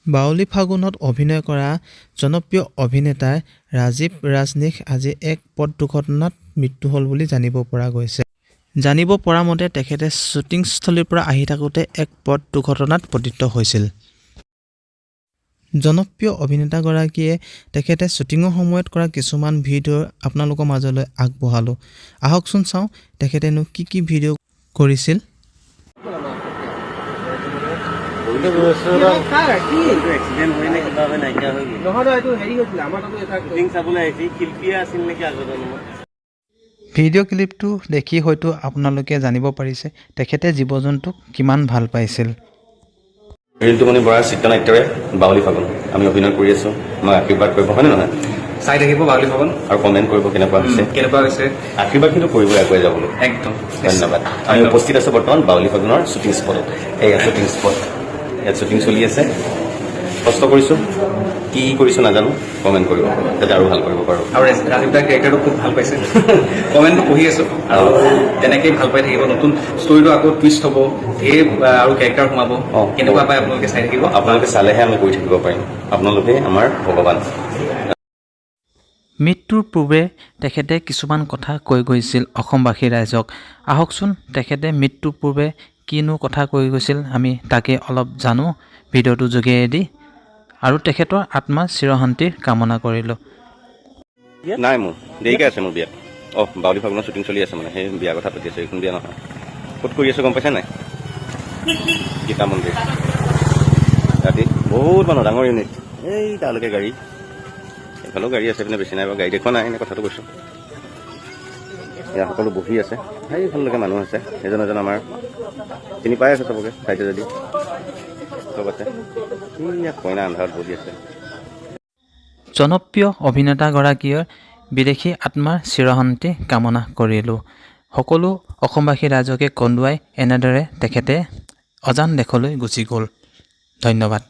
বাউলী ফাগুনত অভিনয় কৰা জনপ্ৰিয় অভিনেতা ৰাজীৱ ৰাজনীশ আজি এক পথ দুৰ্ঘটনাত মৃত্যু হ'ল বুলি জানিব পৰা গৈছে। জানিব পৰা মতে তেখেতে শ্বুটিংস্থলীৰ পৰা আহি থাকোঁতে এক পথ দুৰ্ঘটনাত পতিত হৈছিল। জনপ্ৰিয় অভিনেতাগৰাকীয়ে তেখেতে শ্বুটিঙৰ সময়ত কৰা কিছুমান ভিডিঅ' আপোনালোকৰ মাজলৈ আগবঢ়ালোঁ। আহকচোন চাওঁ তেখেতেনো কি ভিডিঅ' কৰিছিল। ভিডিঅ' ক্লিপটো দেখি হয়তো আপোনালোকে জানিব পাৰিছে তেখেতে জীৱ জন্তুক কিমান ভাল পাইছিল। ৰীলটোমণি বৰাৰ চিত্ৰনাট্যৰে বাউলী ফাগুন আমি অভিনয় কৰি আছোঁ। আমাক আশীৰ্বাদ কৰিব, হয়নে নহয়? চাই থাকিব বাউলী ফাগুন আৰু কমেণ্ট কৰিব কেনেকুৱা হৈছে। আশীৰ্বাদ কিন্তু কৰিবই আগুৱাই যাবলৈ। একদম ধন্যবাদ। আমি উপস্থিত আছোঁ বৰ্তমান বাউলী ফাগুনৰ শ্বুটিং স্পটত। এয়া শ্বুটিং স্পট, ইয়াত শ্বুটিং চলি আছে। কষ্ট কৰিছোঁ, কি কৰিছোঁ নাজানো, কমেণ্ট কৰিব যাতে আৰু ভাল কৰিব পাৰোঁ। আৰু ৰাজীৱ দাৰ কেৰেক্টাৰটো খুব ভাল পাইছে। কমেণ্টটো পঢ়ি আছোঁ আৰু তেনেকেই ভাল পাই থাকিব। নতুন ষ্টৰিটো আকৌ টুইষ্ট হ'ব, ধেৰ আৰু কেৰেক্টাৰ সোমাব। কেনেকুৱা পায় আপোনালোকে চাই থাকিব। আপোনালোকে চালেহে আমি কৰি থাকিব পাৰিম। আপোনালোকে আমাৰ ভগৱান। মৃত্যুৰ পূৰ্বে তেখেতে কিছুমান কথা কৈ গৈছিল অসমবাসী ৰাইজক। আহকচোন তেখেতে মৃত্যুৰ পূৰ্বে কিনো কথা কৈ গৈছিল আমি তাকে অলপ জানো ভিডিঅ'টোৰ যোগেদি আৰু তেখেতৰ আত্মাৰ চিৰশান্তিৰ কামনা কৰিলোঁ। নাই মোৰ দেৰিকৈ আছে মোৰ বিয়া। বাউলী ফাগুনৰ শ্বুটিং চলি আছে মানে সেই বিয়া কথা পাতি আছোঁ। এইখন বিয়া নহয়। ক'ত কৰি আছোঁ গম পাইছা নাই? গীতা মন্দিৰ। ৰাতি বহুত মানুহ, ডাঙৰ ইউনিট। এই তালৈকে গাড়ী, এইফালেও গাড়ী আছে, পিনে বেছি নাই বাৰু, গাড়ী দেখুওৱা নাই, এনে কথাটো কৈছোঁ। ইয়াত সকলো বহি আছে, সেইফাললৈকে মানুহ আছে। এজন আমাৰ চিনি পাই আছে চবকে, চাইছে যদি চব আছে। ইয়াত কইনা আন্ধাৰত বহি আছে। জনপ্ৰিয় অভিনেতাগৰাকীৰ বিদেশী আত্মাৰ চিৰশান্তি কামনা কৰিলোঁ। সকলো অসমবাসী ৰাইজকে কন্দুৱাই এনেদৰে তেখেতে অজান দেশলৈ গুচি গ'ল। ধন্যবাদ।